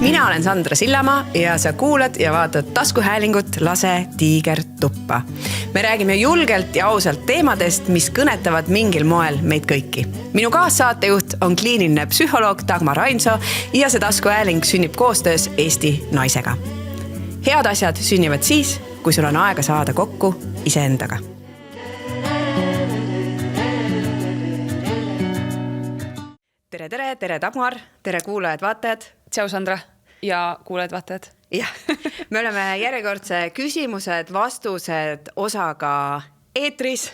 Mina olen Sandra Sillamaa ja sa kuulad ja vaatad taskuhäälingut Lase tiiger tuppa. Me räägime julgelt ja ausalt teemadest, mis kõnetavad mingil moel meid kõiki. Minu kaassaatejuht on kliiniline psühholoog Dagmar Rainso ja see taskuhääling sünnib koostöös Eesti naisega. Head asjad sünnivad siis, kui sul on aega saada kokku iseendaga. Tere Dagmar, tere kuulajad-vaatajad. Tšau Sandra ja kuulajad-vaatajad. Jah, me oleme järjekordse küsimused-vastused osaga eetris,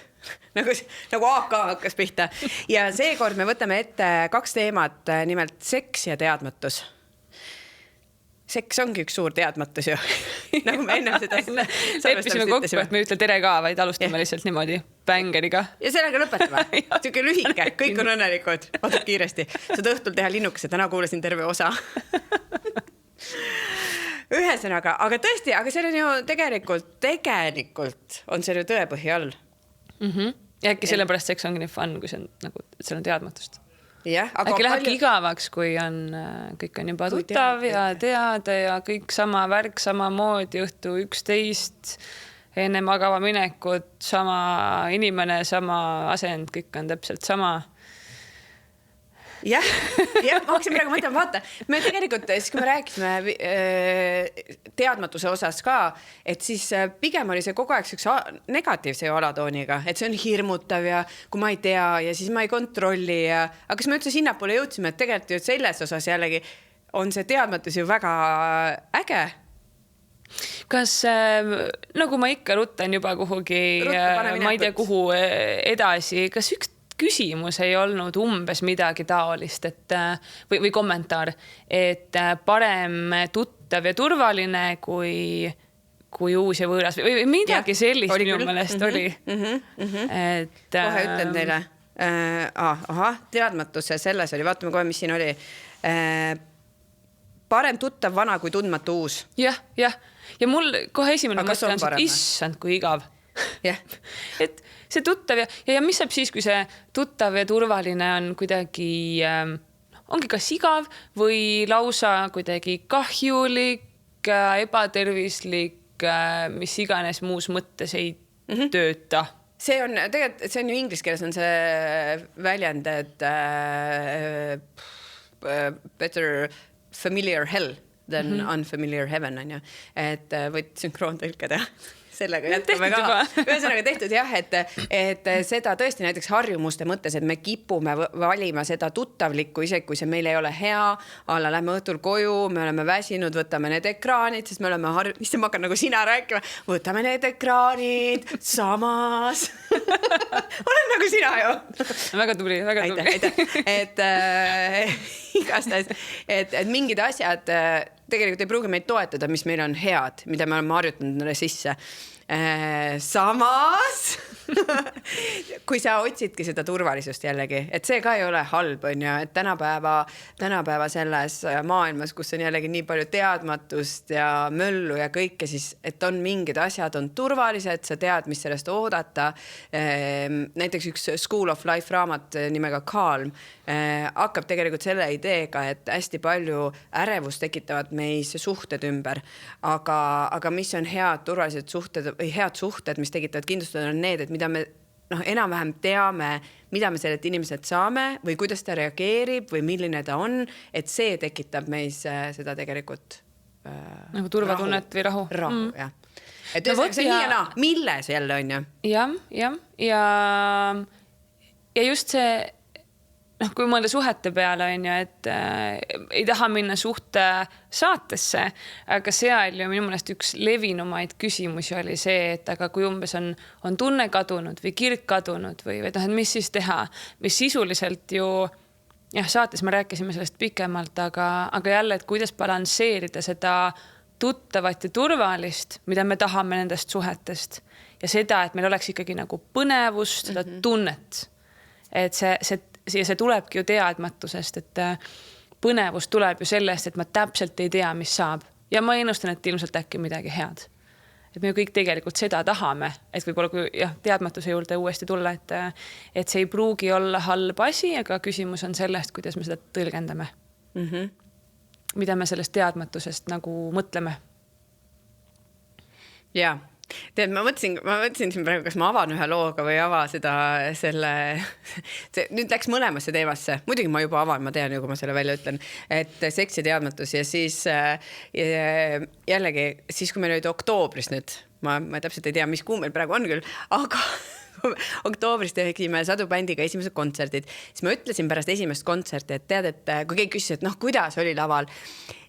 nagu AK hakkas pihta. Ja seekord me võtame ette 2 teemat, nimelt seks ja teadmatus. Seks ongi üks suur teadmatus ju. Nagu me ennem seda leppisime kokku, et me ei ütle tere ka, vaid alustame lihtsalt niimoodi bängeriga. Ja sellega lõpetame. Siuke lühike, kõik on õnnelikud. Vaatad kiiresti. Saad õhtul teha linnukese, täna kuulasin terve osa. Ühesõnaga, aga tõesti, aga see on ju tegelikult on see ju tõepõhi all. Ja äkki sellepärast seks ongi nii fun, kui see on, nagu, see on teadmatust. Ja, aga äkki lähebki igavaks, kui on, kõik on juba tuttav ja teada ja kõik sama värk, sama moodi õhtu 11, enne magava minekut, sama inimene, sama asend, kõik on täpselt sama. Jah, ma hakkasin praegu mõtlema, vaata, me tegelikult, siis kui me rääkisime teadmatuse osas ka, et siis pigem oli see kogu aeg negatiivse alatooniga, et see on hirmutav ja kui ma ei tea ja siis ma ei kontrolli ja, aga kas me üldse sinnapoole jõudsime, et tegelikult ju selles osas jällegi on see teadmatus ju väga äge. Kas, nagu ma ikka rutan juba kuhugi, ma ei tea kuhu edasi, kas üks küsimus ei olnud umbes midagi taolist, et, või kommentaar, et parem tuttav ja turvaline kui uus ja võõras või midagi sellist minu meelest oli. Kohe ütlen teile. Teadmatuse selles oli, vaatame kohe, mis siin oli. Parem tuttav vana kui tundmatu uus. Jah. Ja mul kohe esimene mõte on, et issand kui igav. Et see tuttav ja mis saab siis, kui see tuttav ja turvaline on kuidagi, ongi kas igav või lausa kuidagi kahjulik, ebatervislik, mis iganes muus mõttes ei tööta. See on ju inglis keeles on see väljend, et better familiar hell than unfamiliar heaven, on ju. Et võid sünkroontõlke teha. Sellega jätkame ka. Ühesõnaga tehtud jah, et seda tõesti näiteks harjumuste mõttes, et me kipume valima seda tuttavlikku, isegi kui see meil ei ole hea, alla lähme õhtul koju, me oleme väsinud, võtame need ekraanid, sest me oleme issand, ma hakkan nagu sina rääkima, võtame need ekraanid samas. Olen nagu sina ju. Väga tubli. Et igastahes, et mingid asjad tegelikult ei pruugi meid toetada, mis meil on head, mida me oleme harjutanud sisse. Samas, kui sa otsidki seda turvalisust jällegi, et see ka ei ole halb, on ju, et tänapäeva selles maailmas, kus on jällegi nii palju teadmatust ja möllu ja kõike, siis et on mingid asjad on turvalised, sa tead, mis sellest oodata. Näiteks üks School of Life raamat nimega Calm hakkab tegelikult selle ideega, et hästi palju ärevust tekitavad meis suhted ümber, aga mis on head turvalised suhted või head suhted, mis tekitavad kindlustada on need, et mida me enam-vähem teame, mida me sellelt inimeselt saame või kuidas ta reageerib või milline ta on, et see tekitab meis seda tegelikult nagu turvatunnet või rahu. Rahu, jah. Et see nii ja naa, milles jälle on ju? Ja just see kui mõelda suhete peale on ju, et ei taha minna suhte saatesse, aga seal ju minu meelest üks levinumaid küsimusi oli see, et aga kui umbes on tunne kadunud või kirg kadunud või et mis siis teha, mis sisuliselt ju saates me rääkisime sellest pikemalt, aga jälle, et kuidas balansseerida seda tuttavat ja turvalist, mida me tahame nendest suhetest ja seda, et meil oleks ikkagi nagu põnevust, seda tunnet, et see tulebki ju teadmatusest, et põnevus tuleb ju sellest, et ma täpselt ei tea, mis saab. Ja ma ennustan, et ilmselt äkki midagi head. Et me ju kõik tegelikult seda tahame, et võib-olla kui teadmatuse juurde uuesti tulla, et see ei pruugi olla halb asi, aga küsimus on sellest, kuidas me seda tõlgendame. mida me sellest teadmatusest nagu mõtleme. Jaa. Tead, ma mõtlesin siin praegu, kas ma avan ühe looga või ava nüüd läks mõlemasse teemasse. Muidugi ma juba avan, ma tean ju, kui ma selle välja ütlen, et seks ja teadmatus ja siis jällegi, siis kui me nüüd oktoobris nüüd, ma täpselt ei tea, mis kuu meil praegu on küll, aga oktoobris tegime Sadu bändiga esimesed kontserdid, siis ma ütlesin pärast esimest kontserti, et tead, et kui keegi küsis, et kuidas oli laval,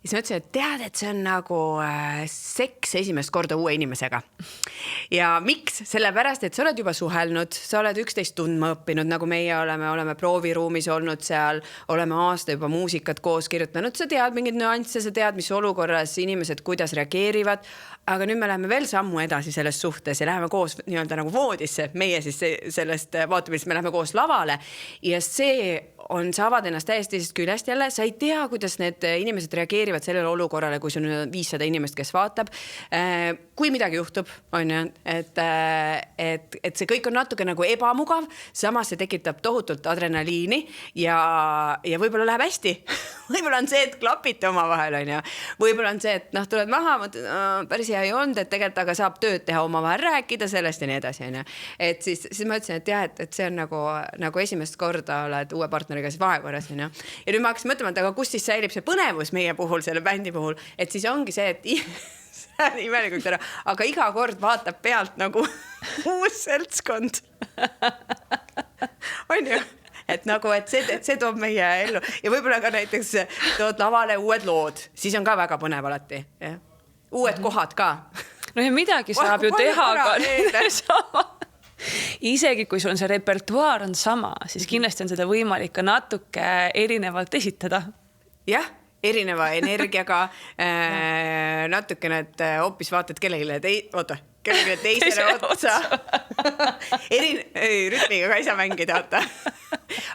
siis ma ütlesin, et tead, et see on nagu seks esimest korda uue inimesega. Ja miks? Sellepärast, et sa oled juba suhelnud, sa oled 11 tundma õppinud, nagu meie oleme prooviruumis olnud seal, oleme aasta juba muusikat koos kirjutanud, sa tead mingid nüansse, sa tead, mis olukorras inimesed kuidas reageerivad, aga nüüd me läheme veel sammu edasi selles suhtes ja läheme koos nii-öelda nagu voodisse, meie siis sellest vaatamist, me läheme koos lavale ja see sa avad ennast täiesti teisest küljest jälle, sa ei tea, kuidas need inimesed reageerivad sellele olukorrale, kui sul on 500 inimest, kes vaatab. Kui midagi juhtub, on ju, et see kõik on natuke nagu ebamugav, samas see tekitab tohutult adrenaliini ja võib-olla läheb hästi. Võib-olla on see, et klapite oma vahel, on ju. Võib-olla on see, et tuled maha, päris hea ei olnud, et tegelikult aga saab tööd teha oma vahel, rääkida sellest ja nii edasi, on ju. Et siis ma ütlesin, et jah, et see on nagu esimest korda oled uue partneriga siis vahekorras, on ju. Ja nüüd ma hakkasin mõtlema, et aga kus siis säilib see põnevus meie puhul, selle bändi puhul, et siis ongi see, et see on imelikult ära, aga iga kord vaatab pealt nagu uus seltskond. On ju? Et nagu, et see toob meie ellu ja võib-olla ka näiteks tood lavale uued lood, siis on ka väga põnev alati. Ja? Uued kohad ka. No ja midagi saab ju teha ka. Isegi kui sul on see repertuaar on sama, siis kindlasti on seda võimalik ka natuke erinevalt esitada. Jah, erineva energiaga, natuke need hoopis vaatad kellelegi teisele otsa. Rütmiga ka ei saa mängida, vaata.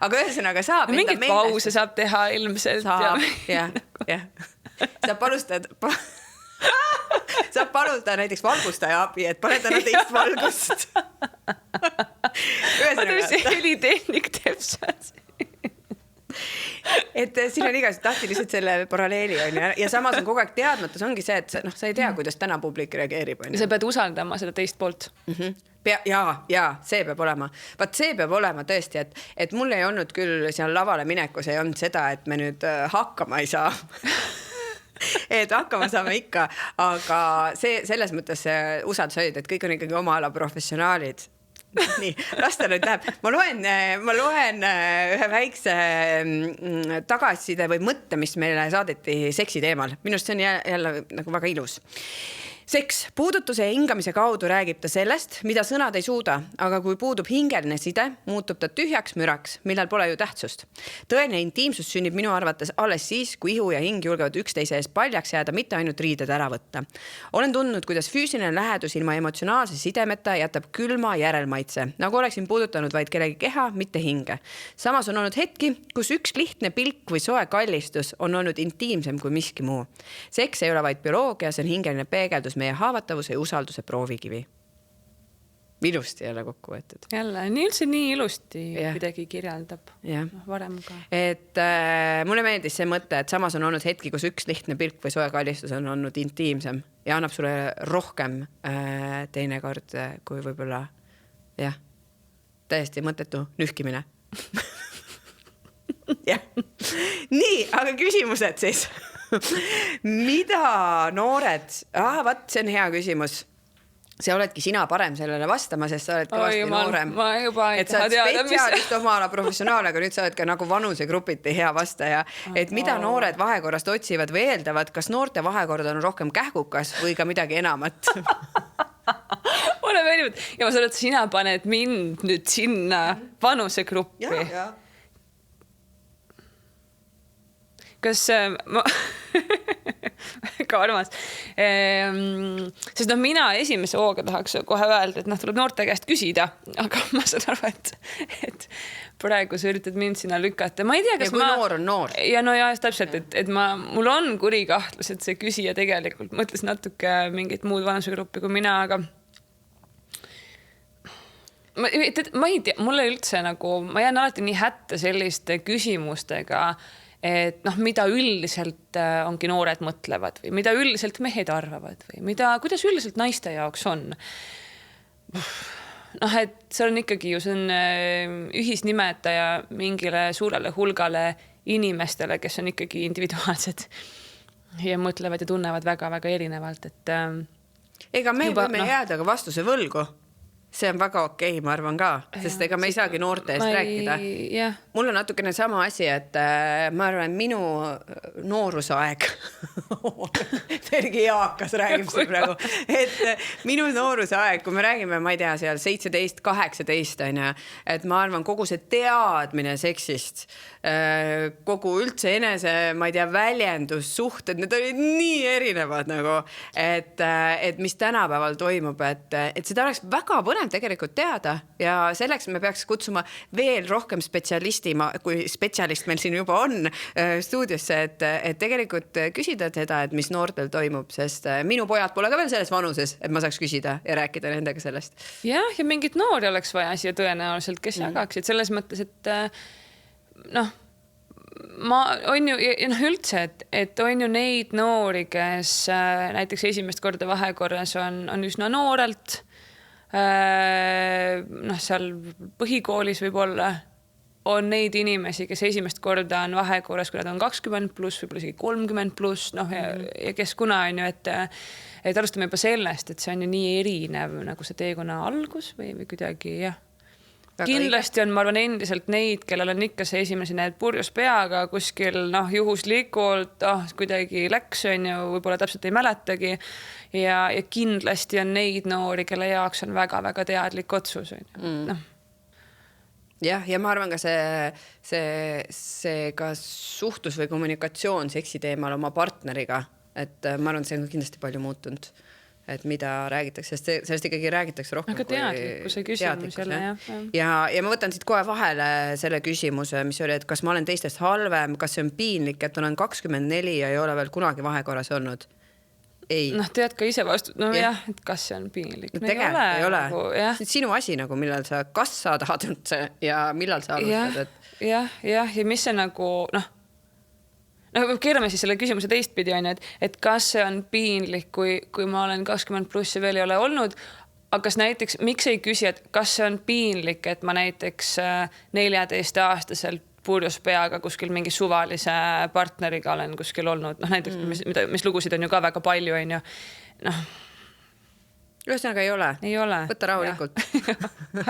Aga ühesõnaga saab no, mingid pause saab teha ilmselt. Saab, jah. Saab paluda näiteks valgustaja abi, et pane täna teist valgust. Vaata, mis see helitehnik teeb seal. Et siin on igasugused, tahti lihtsalt selle paralleeli on ja samas on kogu aeg teadmatus, ongi see, et sa ei tea, kuidas täna publik reageerib. Ja sa pead usaldama seda teist poolt. Ja see peab olema. Vaat see peab olema tõesti, et mul ei olnud küll seal lavale minekus, ei olnud seda, et me nüüd hakkama ei saa. Et hakkama saame ikka, aga selles mõttes usaldus hoid, et kõik on ikkagi oma ala professionaalid. Nii, lasta nüüd läheb. Ma loen ühe väikse tagasiside või mõtte, mis meile saadeti seksi teemal. Minust see on jälle nagu väga ilus. Seks, puudutuse ja hingamise kaudu räägib ta sellest, mida sõnad ei suuda, aga kui puudub hingeline side, muutub ta tühjaks müraks, millal pole ju tähtsust. Tõeline intiimsus sünnib minu arvates alles siis, kui ihu ja hing julgevad üksteise ees paljaks jääda, mitte ainult riided ära võtta. Olen tundnud, kuidas füüsiline lähedus ilma emotsionaalse sidemeta jätab külma järelmaitse, nagu oleksin puudutanud vaid kellegi keha, mitte hinge. Samas on olnud hetki, kus üks lihtne pilk või soe kallistus on olnud intiimsem kui miski muu. Seks ei ole vaid bioloogia, see on hingeline peegeldus meie haavatavuse ja usalduse proovikivi. Ilusti jälle kokku võetud. Jälle, nii ilusti midagi kirjeldab varem ka. Et mulle meeldis see mõte, et samas on olnud hetki, kus üks lihtne pilk või soe kallistus on olnud intiimsem ja annab sulle rohkem teinekord, kui võib-olla täiesti mõttetu nühkimine. Nii, aga küsimused siis. Mida noored? Vaat, see on hea küsimus. See oledki sina parem sellele vastama, sest sa oled kõvasti noorem. Ma juba ei taha teada, spetsiaalist oma ala professionaal, aga nüüd sa oled ka nagu vanusegrupiti hea vastaja. Et mida noored vahekorrast otsivad või eeldavad, kas noorte vahekord on rohkem kähkukas või ka midagi enamat? Ole meeldinud. Ja ma saan, et sina paned mind nüüd sinna vanusegruppi. Ja. Kas ma ka armas. Sest mina esimese hooga tahaks kohe öelda, et tuleb noorte käest küsida, aga ma saan aru, et praegu sa üritad mind sinna lükata. Ma ei tea, kas ja kui noor on noor. Ja no täpselt, et mul on kuri kahtlus, et see küsija tegelikult mõtles natuke mingit muud vanusegruppi kui mina, aga ma ei tea, mulle üldse nagu, ma jään alati nii hätta selliste küsimustega, et noh, mida üldiselt ongi noored mõtlevad või mida üldiselt mehed arvavad või kuidas üldiselt naiste jaoks on. Noh, et see on ikkagi ju, see on ühisnimetaja mingile suurele hulgale inimestele, kes on ikkagi individuaalsed ja mõtlevad ja tunnevad väga-väga erinevalt, et ega me võime jääda ka vastuse võlgu. See on väga okei, ma arvan ka, sest ega me ei saagi noorte eest rääkida. Mul on natukene sama asi, et ma arvan, minu noorusaeg Tergi Jaakas räägib see praegu, et minu noorusaeg, kui me räägime, ma ei tea, seal 17, 18 on ja, et ma arvan, kogu see teadmine seksist, kogu üldse enese, ma ei tea, väljendus, suhted, need olid nii erinevad nagu, et mis tänapäeval toimub, et seda oleks väga põnev tegelikult teada ja selleks me peaks kutsuma veel rohkem spetsialisti, kui spetsialist meil siin juba on stuudiosse, et tegelikult küsida seda, et mis noortel toimub, sest minu pojad pole ka veel selles vanuses, et ma saaks küsida ja rääkida nendega sellest. Ja mingit noori oleks vaja siia tõenäoliselt, kes jagaksid selles mõttes, et noh, ma on ju üldse, et on ju neid noori, kes näiteks esimest korda vahekorras on üsna noorelt, noh, seal põhikoolis võib-olla on neid inimesi, kes esimest korda on vahekorras, kui nad on 20+, võib-olla isegi 30+, noh, ja kes kuna on ju, et alustame juba sellest, et see on ju nii erinev nagu see teekonna algus või kuidagi, jah. Kindlasti on, ma arvan, endiselt neid, kellel on ikka see esimene purjus peaga kuskil, noh, juhuslikult, kuidagi läks, on ju, võib-olla täpselt ei mäletagi. Ja kindlasti on neid noori, kelle jaoks on väga-väga teadlik otsus. No. Ja ma arvan ka see ka suhtlus või kommunikatsioon seksi teemal oma partneriga, et ma arvan, see on kindlasti palju muutunud. Et mida räägitakse, sest sellest ikkagi räägitakse rohkem. Aga teadlikkuse küsimus jälle, jah. Ja ma võtan siit kohe vahele selle küsimuse, mis oli, et kas ma olen teistest halvem, kas see on piinlik, et olen 24 ja ei ole veel kunagi vahekorras olnud? Ei. Noh, tead ka ise vastu, no jah, et kas see on piinlik. No tegelikult ei ole. See on sinu asi, nagu, millal sa, kas sa tahad üldse ja millal sa alustad. Ja mis see nagu, noh, keerame siis selle küsimuse teistpidi on, et kas see on piinlik, kui ma olen 20+ ja veel ei ole olnud, aga kas näiteks, miks ei küsi, et kas see on piinlik, et ma näiteks 14-aastaselt purjus peaga kuskil mingi suvalise partneriga olen kuskil olnud, noh näiteks, mis lugusid on ju ka väga palju, on ju, noh. Ühesõnaga ei ole. Ei ole. Võtta rahulikult.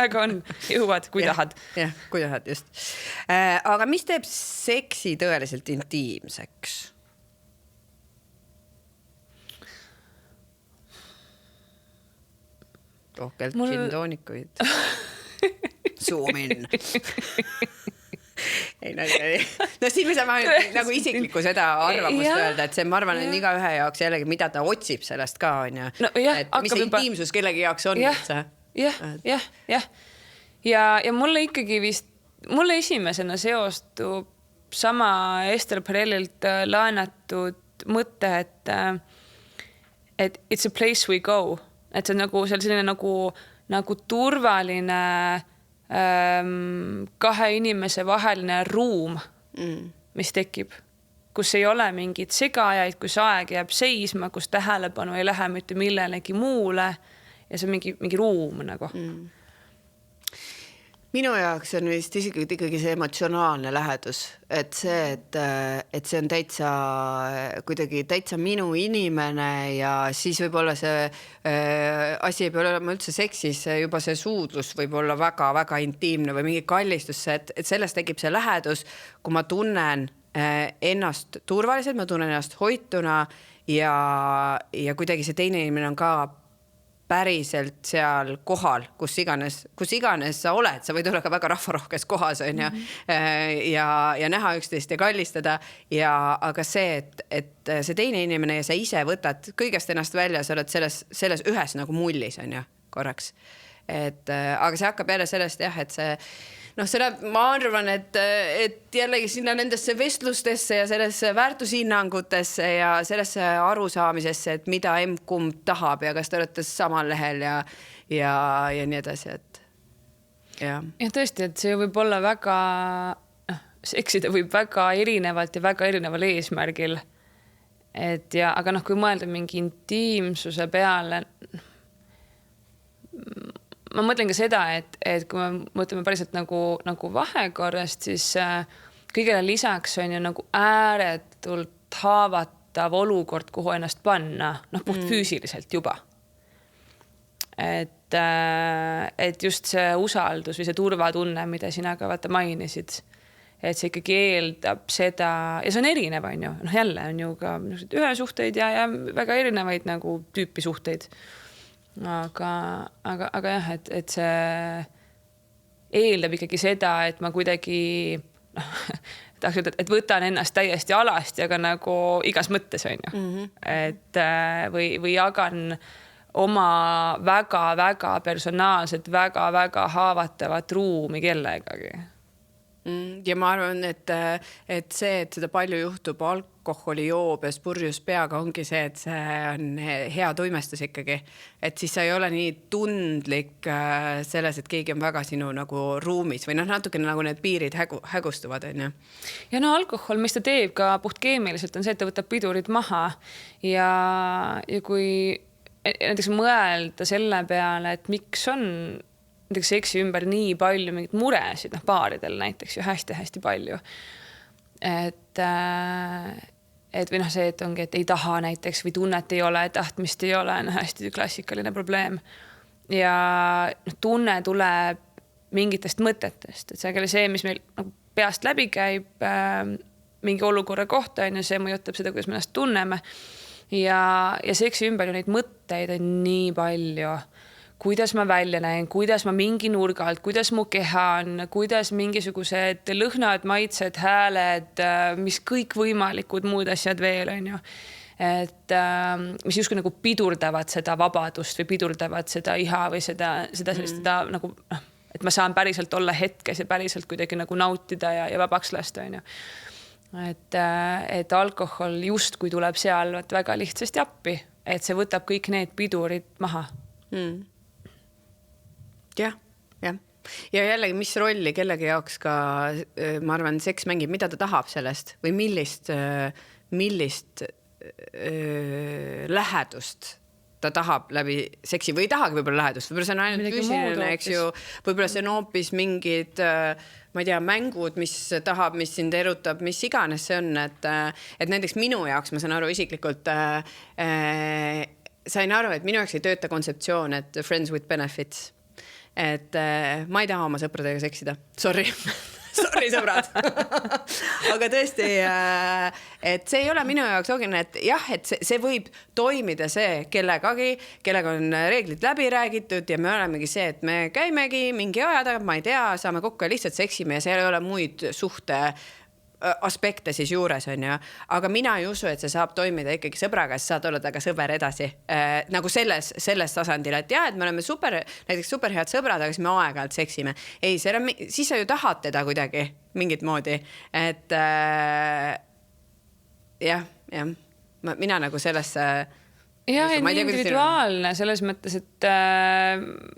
Aga on, jõuad, kui tahad. Jah, kui tahad, just. Aga mis teeb seksi tõeliselt intiimseks? Rohkelt džintoonikuid. Zoom in. Ei, no siin me saame nagu isiklikku seda arvamust öelda, et see, ma arvan, et iga ühe jaoks jällegi, mida ta otsib sellest ka, on ju. No, et mis see intiimsus kellegi jaoks on. Jah. Ja mulle ikkagi vist, mulle esimesena seostub sama Ester Perellilt laenatud mõte, et it's a place we go. Et see on nagu selline nagu turvaline kahe inimese vaheline ruum, mis tekib, kus ei ole mingid segajaid, kus aeg jääb seisma, kus tähelepanu ei lähe mitte millelegi muule ja see on mingi ruum nagu. Minu jaoks on vist ikkagi see emotsionaalne lähedus, et see on kuidagi täitsa minu inimene ja siis võib-olla see asi ei pea olema üldse seksis, juba see suudlus võib olla väga-väga intiimne või mingi kallistus, et sellest tekib see lähedus, kui ma tunnen ennast turvaliselt, ma tunnen ennast hoituna ja kuidagi see teine inimene on ka päriselt seal kohal, kus iganes sa oled, sa võid olla ka väga rahvarohkes kohas on ja näha üksteist ja kallistada aga see, et see teine inimene ja sa ise võtad kõigest ennast välja, sa oled selles ühes nagu mullis on ju korraks, aga see hakkab jälle sellest jah, et see seda ma arvan, et jällegi sinna nendesse vestlustesse ja sellesse väärtushinnangutesse ja sellesse arusaamisesse, et mida kumb tahab ja kas te olete samal lehel ja nii edasi, et ja tõesti, et see võib olla väga seksida võib väga erinevalt ja väga erineval eesmärgil. Et ja, aga kui mõelda mingi intiimsuse peale, ma mõtlen ka seda, et kui me mõtleme päriselt nagu vahekorrast, siis kõigele lisaks on ju nagu ääretult haavatav olukord, kuhu ennast panna, puht füüsiliselt juba. Et just see usaldus või see turvatunne, mida sina ka vaata mainisid, et see ikkagi eeldab seda, ja see on erinev, on ju, jälle on ju ka ühe suhteid ja väga erinevaid nagu tüüpi suhteid. Aga jah, et see eeldab ikkagi seda, et ma kuidagi tahaks öelda, et võtan ennast täiesti alasti, aga nagu igas mõttes, on ju. Et või jagan oma väga-väga personaalset, väga-väga haavatavat ruumi kellegagi. Ja ma arvan, et see, et seda palju juhtub alkoholi joobes, purjus peaga, ongi see, et see on hea tuimestus ikkagi. Et siis sa ei ole nii tundlik selles, et keegi on väga sinu nagu ruumis või natukene nagu need piirid hägustuvad, on ju. Ja alkohol, mis ta teeb ka puht keemiliselt, on see, et ta võtab pidurid maha ja kui näiteks mõelda selle peale, et miks on näiteks seksi ümber nii palju mingit muresid, paaridel näiteks ju hästi-hästi palju. Et või see, et ongi, et ei taha näiteks või tunnet ei ole, tahtmist ei ole, on hästi klassikaline probleem. Ja tunne tuleb mingitest mõtetest, et see, mis meil peast läbi käib mingi olukorra kohta, on ju, see mõjutab seda, kuidas me ennast tunneme. Ja seksi ümber ju neid mõtteid on nii palju, kuidas ma välja näen, kuidas ma mingi nurga alt, kuidas mu keha on, kuidas mingisugused lõhnad, maitsed, hääled, mis kõik võimalikud muud asjad veel on ju. Et mis justkui nagu pidurdavad seda vabadust või pidurdavad seda iha või seda nagu, et ma saan päriselt olla hetkes ja päriselt kuidagi nagu nautida ja vabaks lasta on ju. Et alkohol just kui tuleb seal väga lihtsasti appi, et see võtab kõik need pidurid maha. Jah. Ja jällegi, mis rolli kellegi jaoks ka, ma arvan, seks mängib, mida ta tahab sellest või millist lähedust ta tahab läbi seksi või ei tahagi võib-olla lähedust. Võib-olla see on ainult füüsiline, eks ju. Võib-olla see on hoopis mingid, ma ei tea, mängud, mis tahab, mis sind erutab, mis iganes see on. Et näiteks minu jaoks, ma saan aru isiklikult, sain aru, et minu jaoks ei tööta kontseptsioon, et friends with benefits. Et ma ei taha oma sõpradega seksida. Sorry, sõbrad. Aga tõesti, et see ei ole minu jaoks ogine, et jah, et see võib toimida see kellega on reeglid läbi räägitud ja me olemegi see, et me käimegi mingi aja tagant, ma ei tea, saame kokku ja lihtsalt seksime ja see ei ole muid suhte aspekte siis juures on ju, aga mina ei usu, et see saab toimida ikkagi sõbraga, siis saad olla taga sõber edasi nagu selles tasandil, et jah, et me oleme näiteks super head sõbrad, aga siis me aeg-ajalt seksime. Ei, siis sa ju tahad teda kuidagi mingit moodi, et jah, mina nagu sellesse ja, individuaalne selles mõttes, et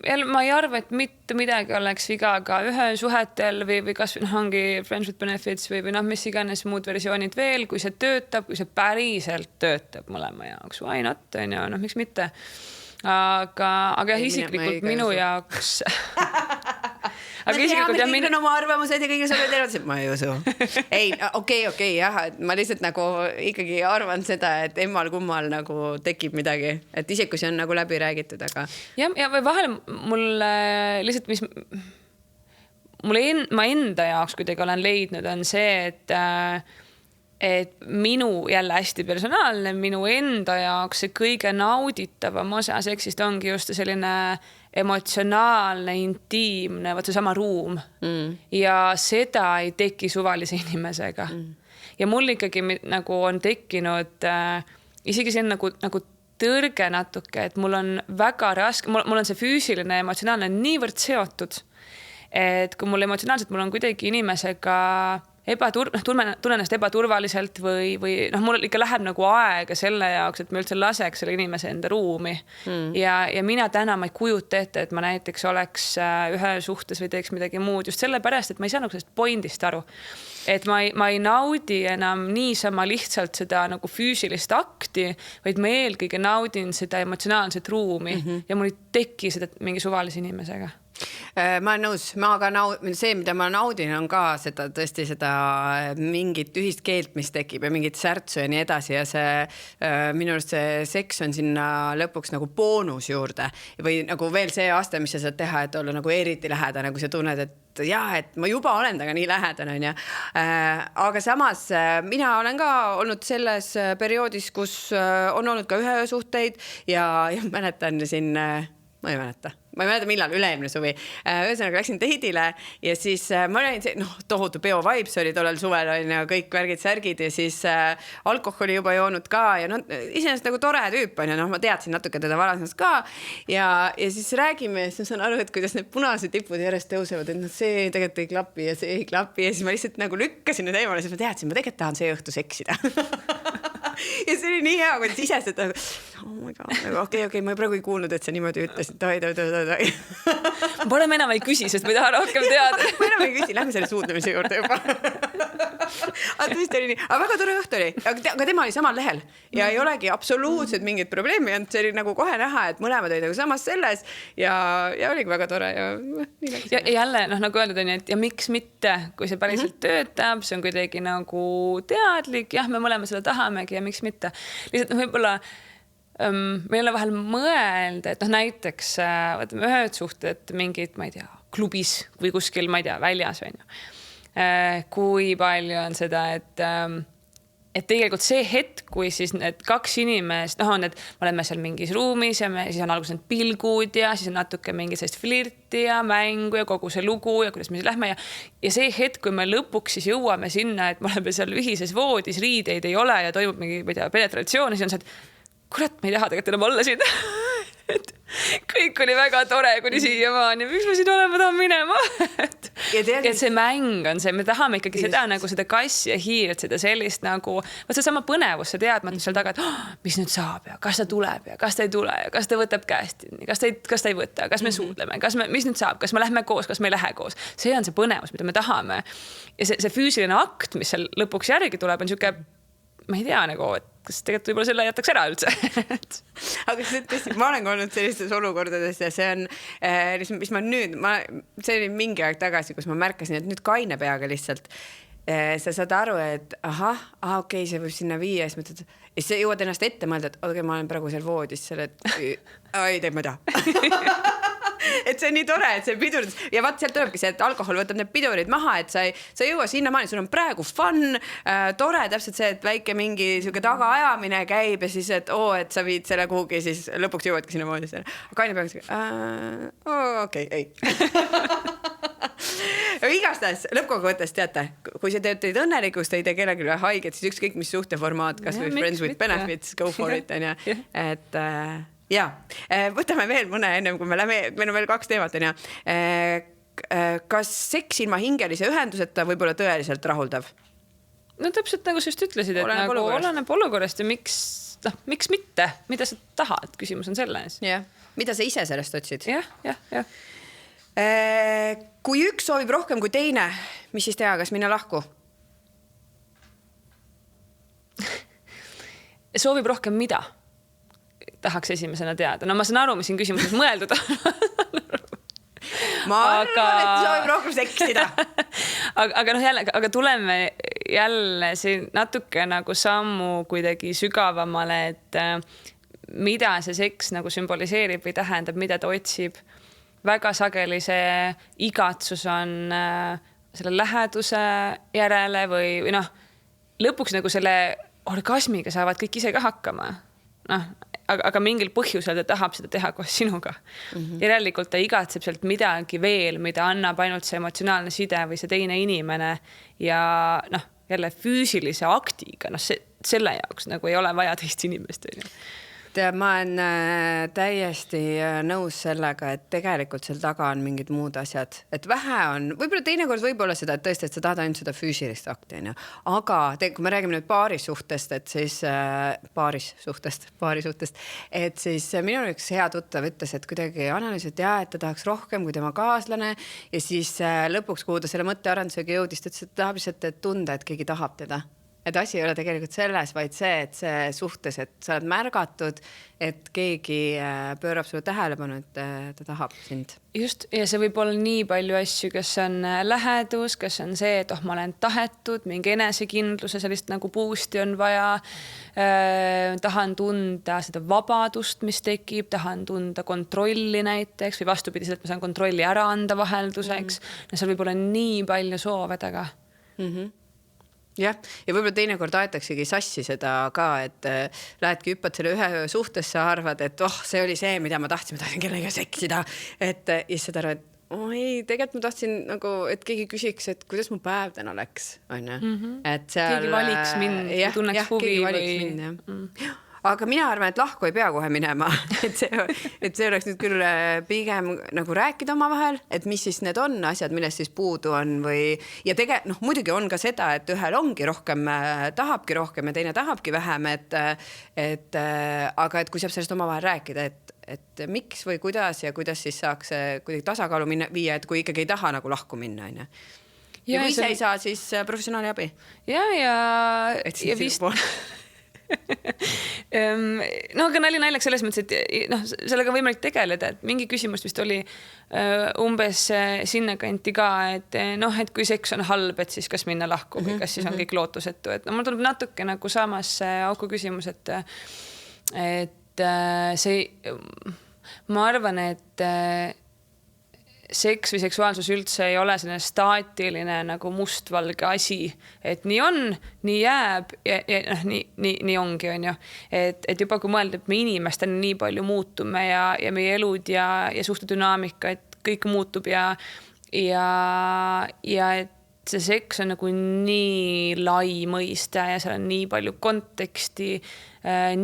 jälle ma ei arva, et mitte midagi oleks viga ka ühe suhetel või kas ongi friends with benefits või mis iganes muud versioonid veel, kui see töötab, kui see päriselt töötab mõlema jaoks, why not, on ju, miks mitte. Aga isiklikult minu jaoks aga isiklikult ja kõigil on oma arvamused ja kõigil sõbrad teevad, ma ei usu. Ei, okei, jah, et ma lihtsalt nagu ikkagi arvan seda, et emmal-kummal nagu tekib midagi, et isegi kui see on nagu läbi räägitud, aga ja või vahel mul lihtsalt, mis ma enda jaoks kuidagi olen leidnud, on see, et minu jälle hästi personaalne, minu enda jaoks see kõige nauditavam osa seksist ongi just selline emotsionaalne, intiimne, see sama ruum. Ja seda ei teki suvalise inimesega. Ja mul ikkagi nagu on tekkinud isegi see nagu tõrge natuke, et mul on väga raske, mul on see füüsiline, emotsionaalne niivõrd seotud, et kui mul emotsionaalselt, mul on kuidagi inimesega tunnen ennast ebaturvaliselt või noh, mul ikka läheb nagu aega selle jaoks, et ma üldse laseks selle inimese enda ruumi. Ja mina täna ma ei kujuta ette, et ma näiteks oleks ühe suhtes või teeks midagi muud just sellepärast, et ma ei saa nagu sellest pointist aru. Et ma ei naudi enam niisama lihtsalt seda nagu füüsilist akti, vaid ma eelkõige naudin seda emotsionaalset ruumi ja mul ei teki seda mingi suvalise inimesega. Ma olen nõus, see, mida ma naudin, on ka seda tõesti seda mingit ühist keelt, mis tekib ja mingit särtsu ja nii edasi ja see minu arust see seks on sinna lõpuks nagu boonus juurde või nagu veel see aste, mis sa saad teha, et olla nagu eriti lähedane, kui sa tunned, et jah, et ma juba olen taga nii lähedane, on ja. Aga samas mina olen ka olnud selles perioodis, kus on olnud ka ühe suhteid ja mäletan siin, ma ei mäleta, millal, üle-eelmine suvi. Ühesõnaga läksin teidile ja siis ma olin tohutu peo vibes oli tollel suvel ja kõik värgid, särgid ja siis alkoholi juba joonud ka ja iseenesest nagu tore tüüp on ja ma teadsin natuke teda varasemast ka ja siis räägime ja siis ma saan aru, et kuidas need punased tipud järjest tõusevad, et see tegelikult ei klapi ja see ei klapi ja siis ma lihtsalt nagu lükkasin need eemale, siis ma teadsin, ma tegelikult tahan see õhtu seksida. Ja see oli nii hea, kui sisest, et oh my god, okei, ma praegu ei kuulnud, et sa niimoodi ütlesid, tai. Ma parem enam ei küsi, sest ma ei taha rohkem teada. Ma enam ei küsi, lähme selle suudlemise juurde juba. Aga tõesti oli nii, aga väga tore õht oli, aga tema oli samal lehel ja ei olegi absoluutselt mingit probleemi olnud, see oli nagu kohe näha, et mõlemad olid nagu samas selles ja oligi väga tore ja jälle, nagu öeldud on, et ja miks mitte, kui see päriselt töötab, see on kuidagi nagu teadlik, jah, me mõlema seda tahamegi ja miks mitte. Lihtsalt võib-olla meil on vahel mõelda, et näiteks võtame ühed suhted mingid, ma ei tea, klubis või kuskil, ma ei tea, väljas on ju. Kui palju on seda, et tegelikult see hetk, kui siis need kaks inimest, on, et me oleme seal mingis ruumis ja siis on alguses need pilgud ja siis on natuke mingi sellist flirti ja mängu ja kogu see lugu ja kuidas me siis lähme ja see hetk, kui me lõpuks siis jõuame sinna, et me oleme seal ühises voodis, riideid ei ole ja toimub mingi, ma ei tea, penetratsioon ja siis on see, et kurat, me ei taha tegelikult enam olla siin. Et kõik oli väga tore, kuni siiamaani. Miks ma siin olema tahan minema? Et see mäng on see, me tahame ikkagi seda nagu seda kassi ja hiirt, seda sellist nagu, see sama põnevus, see teadmatus seal taga, et mis nüüd saab ja kas ta tuleb ja kas ta ei tule ja kas ta võtab käest, kas ta ei võta, kas me suudleme, mis nüüd saab, kas me lähme koos, kas me ei lähe koos. See on see põnevus, mida me tahame. Ja see füüsiline akt, mis seal lõpuks järgi tuleb, on siuke, ma ei tea nagu, et kas tegelikult võib-olla selle jätaks ära üldse. Aga tõesti, ma olen olnud sellistes olukordades ja see on, mis ma nüüd, see oli mingi aeg tagasi, kus ma märkasin, et nüüd kaine peaga lihtsalt sa saad aru, et okei, see võib sinna viia ja siis sa jõuad ennast ette mõelda, et okei, ma olen praegu seal voodis seal, et ei teeb ma taha. Et see on nii tore, et see pidurid ja vaat sealt tulebki see, et alkohol võtab need pidurid maha, et sa ei jõua sinna maani, sul on praegu fun, tore, täpselt see, et väike mingi siuke tagaajamine käib ja siis, et et sa viid selle kuhugi, siis lõpuks jõuadki sinna moodi selle. Kaine peaks, okei, ei. Igastahes lõppkokkuvõttes teate, kui see teeb teid õnnelikuks, te ei tee kellelegi haiget, siis ükskõik mis suhteformaat, kas või friends with benefits, go for it, on ja. Et ja, võtame veel mõne ennem, kui meil on veel 2 teemat, on ja. Kas seks ilma hingelise ühenduseta võib olla tõeliselt rahuldav? No täpselt nagu sa just ütlesid, et oleneb olukorrast ja miks mitte, mida sa tahad, küsimus on selles. Ja, mida sa ise sellest otsid? Jah. Kui üks soovib rohkem kui teine, mis siis teha, kas minna lahku? Soovib rohkem mida? Tahaks esimesena teada. No ma saan aru, mis siin küsimuses mõeldud on. Ma arvan, et soovib rohkem seksida. aga tuleme jälle siin natuke nagu sammu kuidagi sügavamale, et mida see seks nagu sümboliseerib või tähendab, mida ta otsib. Väga sageli see igatsus on selle läheduse järele või lõpuks nagu selle orgasmiga saavad kõik ise ka hakkama. Aga mingil põhjusel ta tahab seda teha koos sinuga. Järelikult ta igatseb sealt midagi veel, mida annab ainult see emotsionaalne side või see teine inimene ja jälle füüsilise aktiga, selle jaoks nagu ei ole vaja teist inimest. ma olen täiesti nõus sellega, et tegelikult seal taga on mingid muud asjad, et vähe on, võib-olla teinekord võib-olla seda, et tõesti, et sa tahad ainult seda füüsilist akti, on ju. Aga kui me räägime nüüd paari suhtest, et siis paari suhtest, et siis minul üks hea tuttav ütles, et kuidagi analüüs, et et ta tahaks rohkem kui tema kaaslane ja siis lõpuks, kuhu ta selle mõttearendusega jõudis, ta ütles, et tahab lihtsalt tunda, et keegi tahab teda. Et asi ei ole tegelikult selles, vaid see, et see suhtes, et sa oled märgatud, et keegi pöörab sulle tähelepanu, et ta tahab sind. Just, ja see võib olla nii palju asju, kas on lähedus, kas on see, et ma olen tahetud, mingi enesekindluse, sellist nagu boost'i on vaja, tahan tunda seda vabadust, mis tekib, tahan tunda kontrolli näiteks või vastupidiselt, ma saan kontrolli ära anda vahelduseks. Seal võib olla nii palju soove taga. Jah, ja võib-olla teinekord aetaksegi sassi seda ka, et lähedki hüppad selle ühe suhtesse, arvad, et see oli see, mida ma tahtsin kellega seksida, et ja siis seda arvad, ei, tegelikult ma tahtsin nagu, et keegi küsiks, et kuidas mu päev täna läks, on ju. Et seal, keegi valiks mind, tunneks huvi või... Aga mina arvan, et lahku ei pea kohe minema, et see oleks nüüd küll pigem nagu rääkida oma vahel, et mis siis need on asjad, millest siis puudu on või ja muidugi on ka seda, et ühel ongi rohkem, tahabki rohkem ja teine tahabki vähem, aga et kui saab sellest oma vahel rääkida, et miks või kuidas ja kuidas siis saaks kuidagi tasakaalu viia, et kui ikkagi ei taha nagu lahku minna, on ju. Ja kui see ei saa, siis professionaali abi. Ja vist... aga nali naljaks selles mõttes, et sellega võimalik tegeleda, et mingi küsimus vist oli umbes sinna kanti ka, et kui seks on halb, et siis kas minna lahku või kas siis on kõik lootusetu, et mul tuleb natuke nagu samas auku küsimus, et see, ma arvan, et seks või seksuaalsus üldse ei ole selline staatiline nagu mustvalge asi, et nii on, nii jääb ja nii ongi, on ju. Et juba kui mõelda, et me inimestena nii palju muutume ja meie elud ja suhtedünaamika, et kõik muutub ja et see seks on nagu nii lai mõiste ja seal on nii palju konteksti,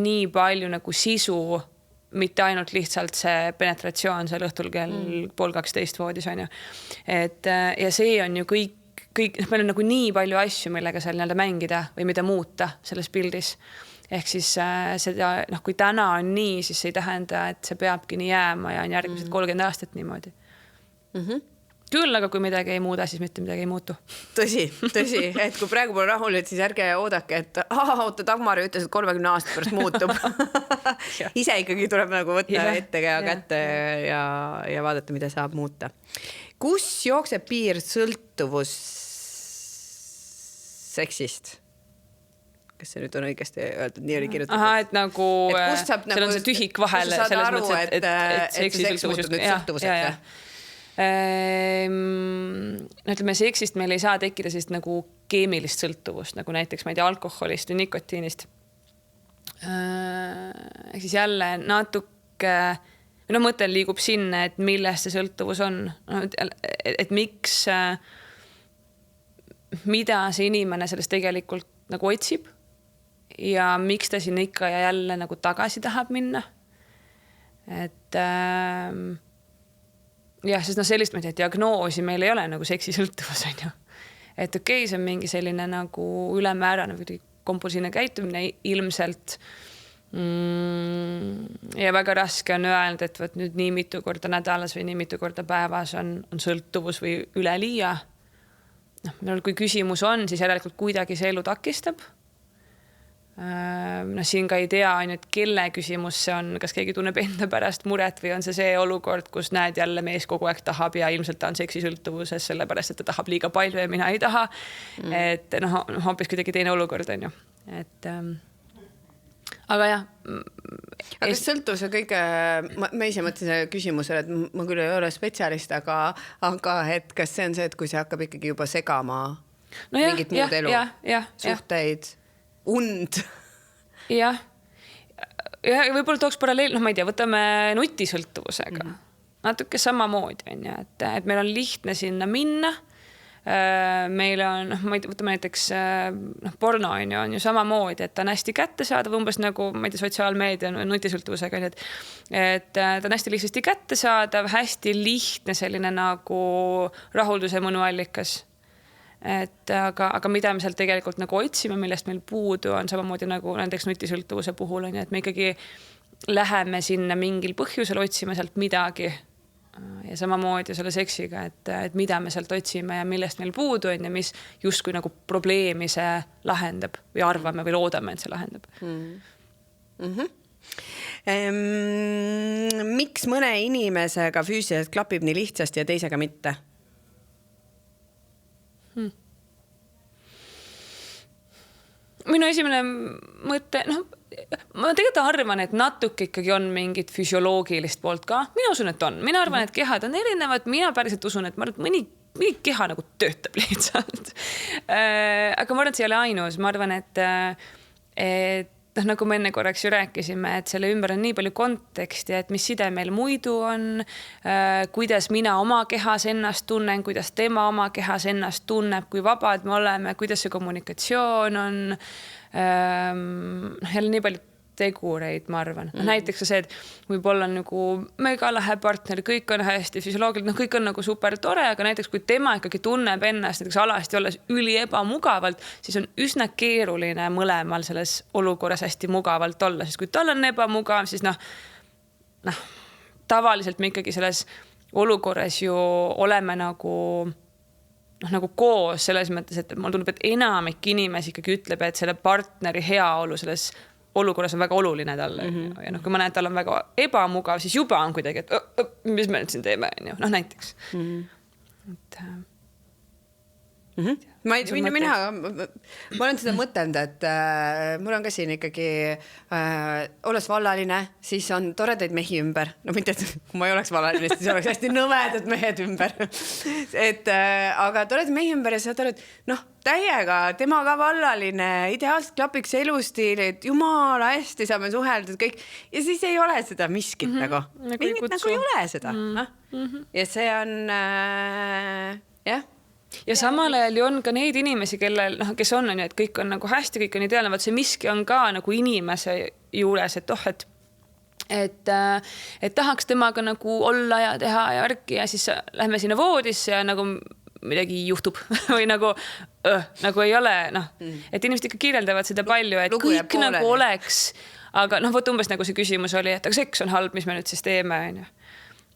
nii palju nagu sisu, mitte ainult lihtsalt see penetratsioon seal õhtul kell 11:30 voodis, on ju. Ja see on ju kõik, meil on nagu nii palju asju, millega seal nii-öelda mängida või mida muuta selles pildis. Ehk siis seda, kui täna on nii, siis ei tähenda, et see peabki nii jääma ja on järgmised 30 aastat niimoodi. Küll, aga kui midagi ei muuda, siis mitte midagi ei muutu. Tõsi, et kui praegu pole rahul, et siis ärge oodake, et oota, Dagmari ütles, et 30 aastat pärast muutub. Ise ikkagi tuleb nagu võtta ette ja kätte ja vaadata, mida saab muuta. Kus jookseb piir sõltuvus seksist? Kas see nüüd on õigesti öeldud, nii oli kirjutatud? Aha, et nagu, seal on see tühik vahel selles mõttes, et seksi sõltuvuseks. Ütleme, seksist meil ei saa tekkida sellist nagu keemilist sõltuvust, nagu näiteks, ma ei tea, alkoholist või nikotiinist. Ehk siis jälle natuke, mõttel liigub sinna, et millest see sõltuvus on, et miks, mida see inimene sellest tegelikult nagu otsib ja miks ta sinna ikka ja jälle nagu tagasi tahab minna. Et jah, sest sellist, ma ei tea, diagnoosi meil ei ole nagu seksisõltuvus, on ju. Et okei, see on mingi selline nagu ülemäärane või kompulsiivne käitumine ilmselt. Ja väga raske on öelda, et võt nüüd nii mitu korda nädalas või nii mitu korda päevas on sõltuvus või üleliia. Kui küsimus on, siis järelikult kuidagi see elu takistab. Siin ka ei tea ainult, kelle küsimus see on, kas keegi tunneb enda pärast muret või on see olukord, kus näed jälle mees kogu aeg tahab ja ilmselt ta on seksisõltuvuses sellepärast, et ta tahab liiga palju ja mina ei taha. Et hoopis kuidagi teine olukord on ju. Et, aga jah. Aga kas sõltuvuse kõige, ma ise mõtlen selle küsimusele, et ma küll ei ole spetsialist, aga et kas see on see, et kui see hakkab ikkagi juba segama mingit muud elu, suhteid, und. Jah. Ja võib-olla tooks paralleel, ma ei tea, võtame nutisõltuvusega. Natuke samamoodi on ju, et meil on lihtne sinna minna, meil on, ma ei tea, võtame näiteks porno on ju samamoodi, et ta on hästi kättesaadav, umbes nagu, ma ei tea, sotsiaalmeedia nutisõltuvusega, et ta on hästi lihtsasti kättesaadav, hästi lihtne selline nagu rahulduse mõnuallikas. Aga mida me sealt tegelikult nagu otsime, millest meil puudu on samamoodi nagu näiteks nutisõltuvuse puhul on ju, et me ikkagi läheme sinna mingil põhjusel, otsime sealt midagi. Ja samamoodi selle seksiga, et mida me sealt otsime ja millest meil puudu on ja mis justkui nagu probleemi see lahendab või arvame või loodame, et see lahendab. Miks mõne inimesega füüsiliselt klapib nii lihtsasti ja teisega mitte? Minu esimene mõte, ma tegelikult arvan, et natuke ikkagi on mingit füsioloogilist poolt ka. Mina usun, et on. Mina arvan, et kehad on erinevad. Mina päriselt usun, et mõni keha nagu töötab lihtsalt. Aga ma arvan, et see ei ole ainus. Ma arvan, et nagu me enne korraks ju rääkisime, et selle ümber on nii palju konteksti, et mis side meil muidu on, kuidas mina oma kehas ennast tunnen, kuidas tema oma kehas ennast tunneb, kui vabad me oleme, kuidas see kommunikatsioon on. Jälle nii palju tegureid, ma arvan. Näiteks see, et võib-olla nagu mega lahe partner, kõik on hästi füsioloogiliselt, kõik on nagu super tore, aga näiteks kui tema ikkagi tunneb ennast näiteks alasti olles üli ebamugavalt, siis on üsna keeruline mõlemal selles olukorras hästi mugavalt olla, sest kui tal on ebamugav, siis tavaliselt me ikkagi selles olukorras ju oleme nagu koos selles mõttes, et mulle tundub, et enamik inimesi ikkagi ütleb, et selle partneri heaolu selles olukorras on väga oluline talle. Ja kui ma näen, et tal on väga ebamugav, siis juba on kuidagi, et mis me nüüd siin teeme, näiteks. Ma olen seda mõtelnud, et mul on ka siin ikkagi olles vallaline, siis on toredaid mehi ümber. No mitte, et kui ma ei oleks vallaline, siis oleks hästi nõvedad mehed ümber. Aga toredaid mehi ümber ja saad aru, et täiega, tema ka vallaline, ideaalselt klapiks elustiil, et jumala hästi saame suheldud kõik. Ja siis ei ole seda miskit nagu. Mingit nagu ei ole seda. Ja see on, jah. Ja samal ajal ju on ka neid inimesi, kellel, kes on, et kõik on nagu hästi, kõik on ideaalne, see miski on ka nagu inimese juures, et tahaks temaga nagu olla ja teha ja värki ja siis lähme sinna voodisse ja nagu midagi juhtub või nagu ei ole, et inimesed ikka kirjeldavad seda palju, et lugu kõik nagu oleks, aga võt umbes nagu see küsimus oli, et aga seks on halb, mis me nüüd siis teeme,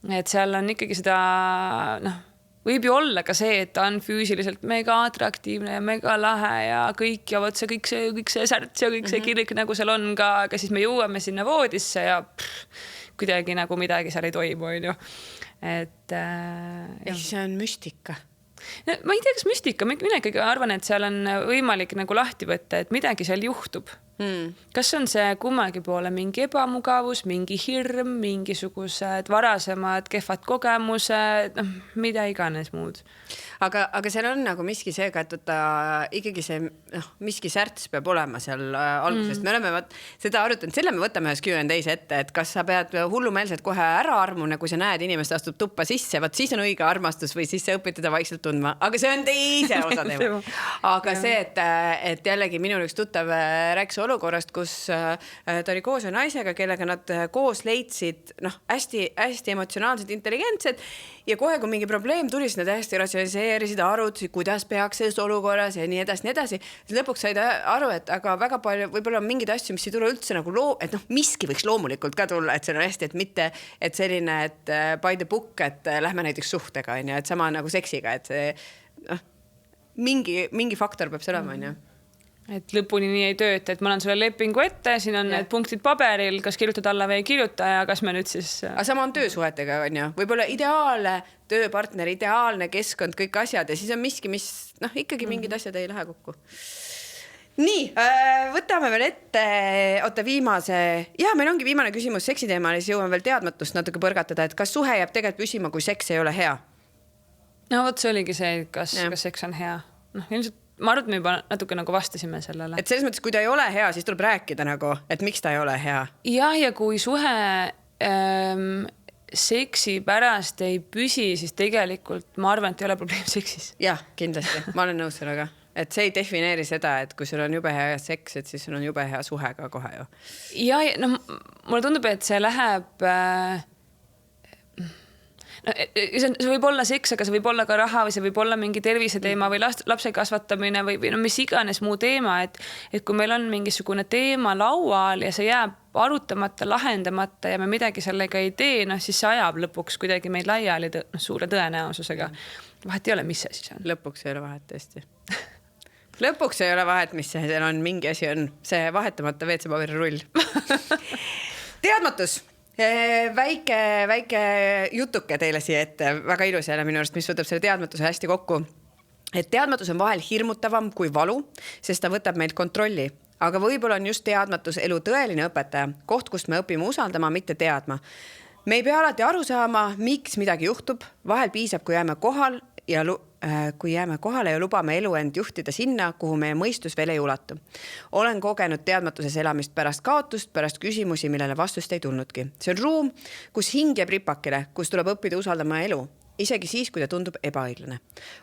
et seal on ikkagi seda, võib ju olla ka see, et ta on füüsiliselt mega atraktiivne ja mega lahe ja kõik ja kõik see särts ja kõik see kirlik nagu seal on ka, aga siis me jõuame sinna voodisse ja kuidagi nagu midagi seal ei toimu, et see on müstika. Ma ei tea, kas müstika, mina ikkagi arvan, et seal on võimalik nagu lahti võtta, et midagi seal juhtub. Kas on see kummagi poole mingi ebamugavus, mingi hirm, mingisugused varasemad kehvad kogemused, mida iganes muud. Aga seal on nagu miski seega, et ikkagi see miski särts peab olema seal algusest. Me oleme seda arutanud, selle me võtame ühes Q&A's ette, et kas sa pead hullumeelselt kohe ära armuna, kui sa näed inimest astub tuppa sisse, siis on õige armastus või siis sa õpid teda vaikselt tundma. Aga see on teise osa teema. Aga see, et jällegi minul üks tuttav rääkis olukorrast, kus ta oli koos naisega, kellega nad koos leidsid hästi emotsionaalselt intelligentsed ja kohe, kui mingi probleem tuli, siis nad hästi ratsionaliseerisid, arutasid, kuidas peaks selles olukorras ja nii edasi, nii edasi. Lõpuks said aru, et aga väga palju võib-olla on mingid asju, mis ei tule üldse nagu et miski võiks loomulikult ka tulla, et see on hästi, et mitte, et selline, et by the book, et lähme näiteks suhtega, et sama nagu seksiga, et see mingi faktor peab see olema, Et lõpuni nii ei tööta, et ma olen sulle lepingu ette, siin on need punktid paberil, kas kirjutad alla või ei kirjuta ja kas me nüüd siis... Aga sama on töösuhetega, võib-olla ideaalne tööpartner, ideaalne keskkond, kõik asjad ja siis on miski, mis ikkagi mingid asjad ei lähe kokku. Nii, võtame veel ette, viimase... Ja, meil ongi viimane küsimus seksiteemal, siis jõuame veel teadmatust natuke põrgatada, et kas suhe jääb tegelikult püsima, kui seks ei ole hea? No vot, see oligi see, kas seks on hea. Ilmselt ma arvan, et me juba natuke nagu vastasime sellele. Et selles mõttes, kui ta ei ole hea, siis tuleb rääkida nagu, et miks ta ei ole hea. Ja kui suhe seksi pärast ei püsi, siis tegelikult ma arvan, et ei ole probleem seksis. Jah, kindlasti. Ma olen nõus sellega. Et see ei defineeri seda, et kui sul on jube hea seks, et siis sul on jube hea suhe ka kohe ju. Ja no, mulle tundub, et see läheb... No, see võib olla seks, aga see võib olla ka raha või see võib olla mingi tervise teema või lapse kasvatamine või no mis iganes muu teema, et kui meil on mingisugune teema laual ja see jääb arutamata, lahendamata ja me midagi sellega ei tee, no siis see ajab lõpuks kuidagi meid laiali suure tõenäosusega. Vahet ei ole, mis see siis on. Lõpuks ei ole vahet, tõesti. Lõpuks ei ole vahet, mis see on, mingi asi on. See vahetamata WC-paberi rull. Teadmatus. Väike jutuke teile siia ette, väga ilus jälle minu arust, mis võtab selle teadmatuse hästi kokku. Et teadmatus on vahel hirmutavam kui valu, sest ta võtab meilt kontrolli. Aga võib-olla on just teadmatus elu tõeline õpetaja, koht, kust me õpime usaldama, mitte teadma. Me ei pea alati aru saama, miks midagi juhtub. Vahel piisab, kui jääme kohale ja lubame elu end juhtida sinna, kuhu meie mõistus veel ei ulatu. Olen kogenud teadmatuses elamist pärast kaotust, pärast küsimusi, millele vastust ei tulnudki. See on ruum, kus hing jääb ripakile, kus tuleb õppida usaldama elu, isegi siis, kui ta tundub ebaõiglane.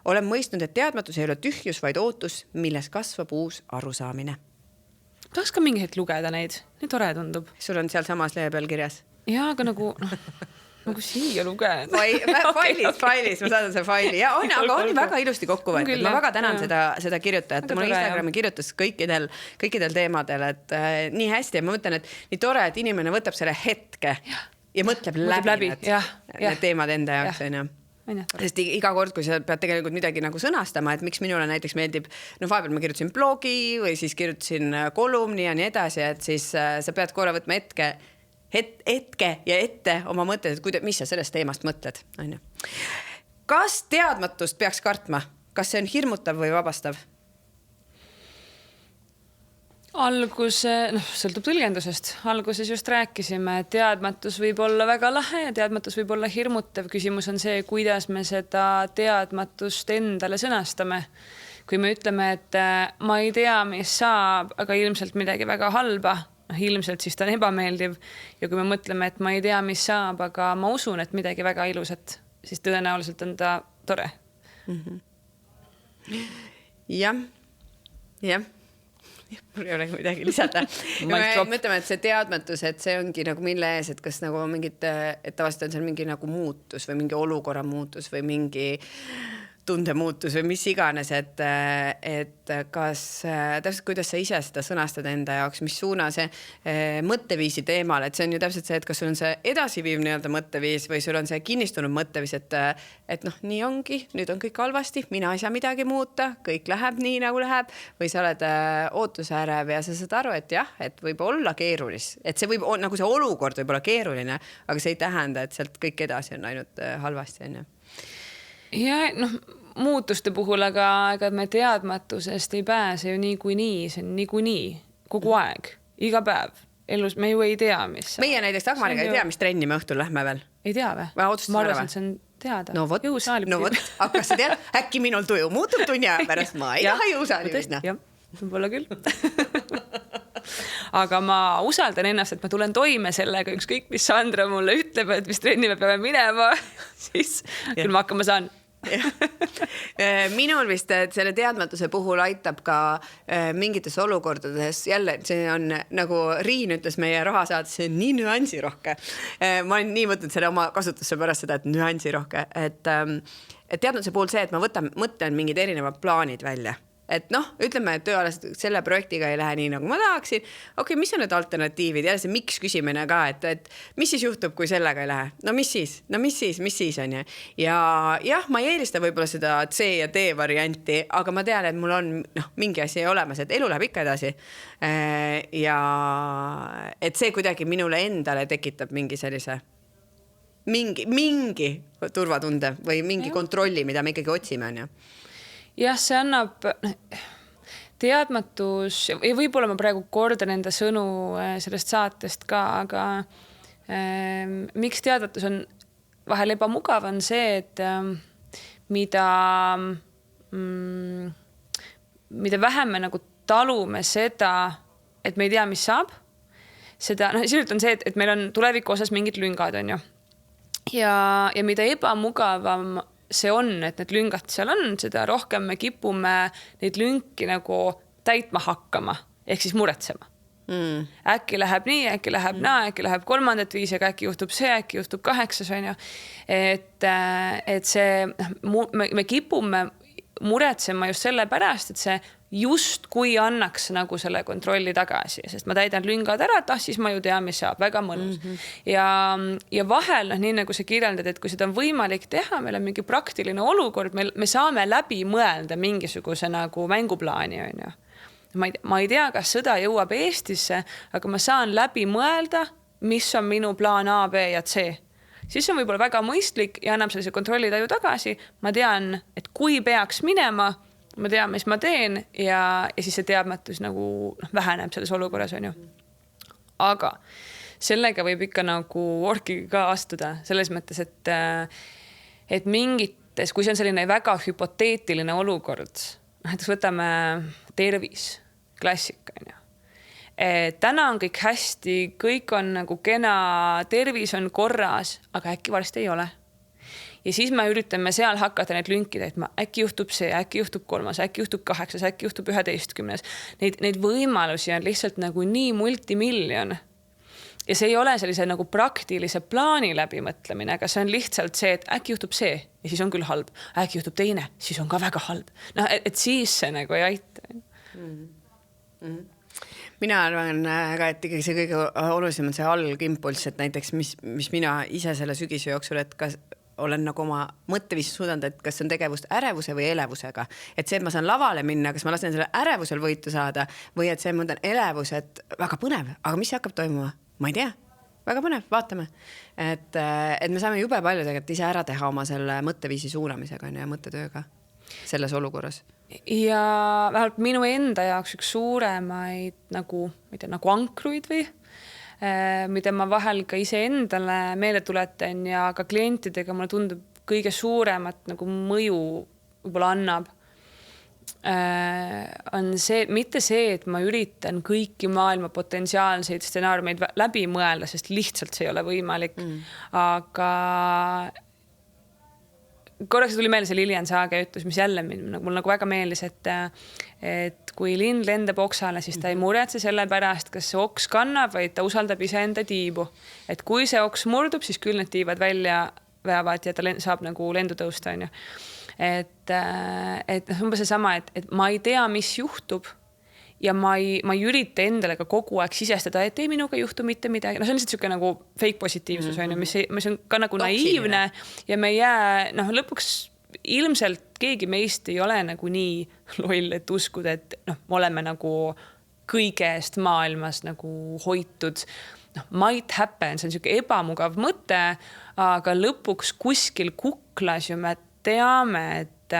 Olen mõistnud, et teadmatus ei ole tühjus, vaid ootus, milles kasvab uus arusaamine. Tahaks ka mingi hetk lugeda neid, nii tore tundub. Sul on seal samas lehe peal kirjas? Jaa, aga nagu siia lugeda. Failis, ma saadan see faili. Ja on, aga on väga ilusti kokku võetud. Ma väga tänan seda kirjutajat. Mul Instagrami kirjutas kõikidel teemadel, et nii hästi. Ja ma mõtlen, et nii tore, et inimene võtab selle hetke ja mõtleb läbi need teemad enda jaoks. Sest iga kord, kui sa pead tegelikult midagi nagu sõnastama, et miks minule näiteks meeldib, no vahepeal ma kirjutasin blogi või siis kirjutasin kolumni ja nii edasi, et siis sa pead korra võtma hetke ja ette oma mõtted, et mis sa sellest teemast mõtled. Kas teadmatust peaks kartma? Kas see on hirmutav või vabastav? Sõltub tõlgendusest. Alguses just rääkisime, et teadmatus võib olla väga lahe ja teadmatus võib olla hirmutav. Küsimus on see, kuidas me seda teadmatust endale sõnastame. Kui me ütleme, et ma ei tea, mis saab, aga ilmselt midagi väga halba, ilmselt siis ta on ebameeldiv. Ja kui me mõtleme, et ma ei tea, mis saab, aga ma usun, et midagi väga ilusat, siis tõenäoliselt on ta tore. Jah. Mul ei ole midagi lisada. Mõtleme, et see teadmatus, et see ongi nagu mille ees, et kas nagu mingid, et tavaliselt on seal mingi nagu muutus või mingi olukorra muutus või mingi tundemuutus või mis iganes, et kas täpselt kuidas sa ise seda sõnastad enda jaoks, mis suuna see mõtteviisi teemal, et see on ju täpselt see, et kas sul on see edasiviiv nii-öelda mõtteviis või sul on see kinnistunud mõtteviis, et noh, nii ongi, nüüd on kõik halvasti, mina ei saa midagi muuta, kõik läheb nii nagu läheb või sa oled ootusärev ja sa saad aru, et jah, et võib olla keerulis, et see võib, nagu see olukord võib olla keeruline, aga see ei tähenda, et sealt kõik edasi on ainult halvasti, on ju. Ja muutuste puhul, aga me teadmatusest ei pääse ju niikuinii, see on niikuinii kogu aeg, iga päev. Elus me ju ei tea, mis. Meie näiteks Dagmariga ei tea, mis trenni me õhtul lähme veel. Ei tea või? Ma arvasin, et see on teada. No vot, hakkas sa tead, äkki minul tuju muutub tunni aja pärast, ma ei taha jõusaali minna. Jah, võib-olla küll. Aga ma usaldan ennast, et ma tulen toime sellega, ükskõik mis Sandra mulle ütleb, et mis trenni me peame minema, siis küll ma hakkama saan. Minul vist, et selle teadmatuse puhul aitab ka mingites olukordades, jälle see on nagu Riin ütles meie rahasaates, see on nii nüansirohke. Ma olen nii võtnud selle oma kasutusse pärast seda, et nüansirohke, et teadmatuse puhul see, et ma mõtlen mingid erinevad plaanid välja. Et noh, ütleme, et tööalased selle projektiga ei lähe nii, nagu ma tahaksin. Okei, mis on need alternatiivid? Jälle see miks küsimine ka, et mis siis juhtub, kui sellega ei lähe? No mis siis on ju? Ja jah, ma ei eelista võib-olla seda C ja D varianti, aga ma tean, et mul on mingi asi olemas, et elu läheb ikka edasi. Ja et see kuidagi minule endale tekitab mingi sellise mingi turvatunde või mingi kontrolli, mida me ikkagi otsime, on ju. Jah, see annab teadmatus ja võib-olla ma praegu kordan enda sõnu sellest saatest ka, aga miks teadmatus on vahel ebamugav on see, et mida vähem me nagu talume seda, et me ei tea, mis saab, seda, sisuliselt on see, et meil on tuleviku osas mingid lüngad, on ju. ja mida ebamugavam see on, et need lüngad seal on, seda rohkem me kipume neid lünki nagu täitma hakkama, ehk siis muretsema. Äkki läheb nii, äkki läheb naa, äkki läheb kolmandat viisi, aga äkki juhtub see, äkki juhtub 8, on ju. Et see, me kipume muretsema just selle pärast, et see just kui annaks nagu selle kontrolli tagasi, sest ma täidan lüngad ära, siis ma ju tean, mis saab, väga mõnus. Ja vahel, nii nagu sa kirjeldad, et kui seda on võimalik teha, meil on mingi praktiline olukord, me saame läbi mõelda mingisuguse nagu mänguplaani, on ju. Ma ei tea, kas sõda jõuab Eestisse, aga ma saan läbi mõelda, mis on minu plaan A, B ja C. Siis on võib-olla väga mõistlik ja annab sellise kontrollitaju tagasi. Ma tean, et kui peaks minema, ma tean, mis ma teen ja siis see teadmatus nagu väheneb selles olukorras, on ju. Aga sellega võib ikka nagu orkiga ka astuda selles mõttes, et mingites, kui see on selline väga hüpoteetiline olukord, näiteks võtame tervis, klassika, on ju. Täna on kõik hästi, kõik on nagu kena, tervis on korras, aga äkki varsti ei ole. Ja siis me üritame seal hakata need lünki täitma. Äkki juhtub see, äkki juhtub 3, äkki juhtub 8, äkki juhtub 11. Neid võimalusi on lihtsalt nagu nii multimiljon. Ja see ei ole sellise nagu praktilise plaani läbimõtlemine, aga see on lihtsalt see, et äkki juhtub see ja siis on küll halb. Äkki juhtub teine, siis on ka väga halb. No, et siis see nagu ei aita. Mina arvan ka, et ikkagi see kõige olulisem on see algimpulss, et näiteks mis mina ise selle sügise jooksul, et kas olen nagu oma mõtteviisi suudanud, et kas on tegevust ärevuse või elevusega. Et see, et ma saan lavale minna, kas ma lasen selle ärevusel võitu saada või et see mõndan elevus, et väga põnev, aga mis hakkab toimuma? Ma ei tea. Väga põnev, vaatame. Et me saame jube palju tegelikult ise ära teha oma selle mõtteviisi suunamisega ja mõttetööga selles olukorras. Ja vähemalt minu enda jaoks üks suuremaid nagu ankruid või mida ma vahel ka ise endale meele tuletan ja ka klientidega mulle tundub kõige suuremat nagu mõju võib-olla annab. On see, mitte see, et ma üritan kõiki maailma potentsiaalseid stsenaariumeid läbi mõelda, sest lihtsalt see ei ole võimalik. Aga korraks tuli meelde see Lilian Saage ütles, mis jälle mul nagu väga meeldis, et kui lind lendab oksale, siis ta ei muretse selle pärast, kas see oks kannab, vaid ta usaldab ise enda tiibu. Et kui see oks murdub, siis küll need tiivad välja veavad ja ta saab nagu lendu tõusta, on ju. Et umbes see sama, et ma ei tea, mis juhtub ja ma ei ürita endale ka kogu aeg sisestada, et ei minuga juhtu mitte midagi. No see on lihtsalt selline nagu fake positiivsus, on ju, mis on ka nagu naiivne ja me ei jää, lõpuks ilmselt keegi meist ei ole nagu nii loll, et uskuda, et me oleme nagu kõige eest maailmas nagu hoitud. Might happen, see on selline ebamugav mõte, aga lõpuks kuskil kuklas ju me teame, et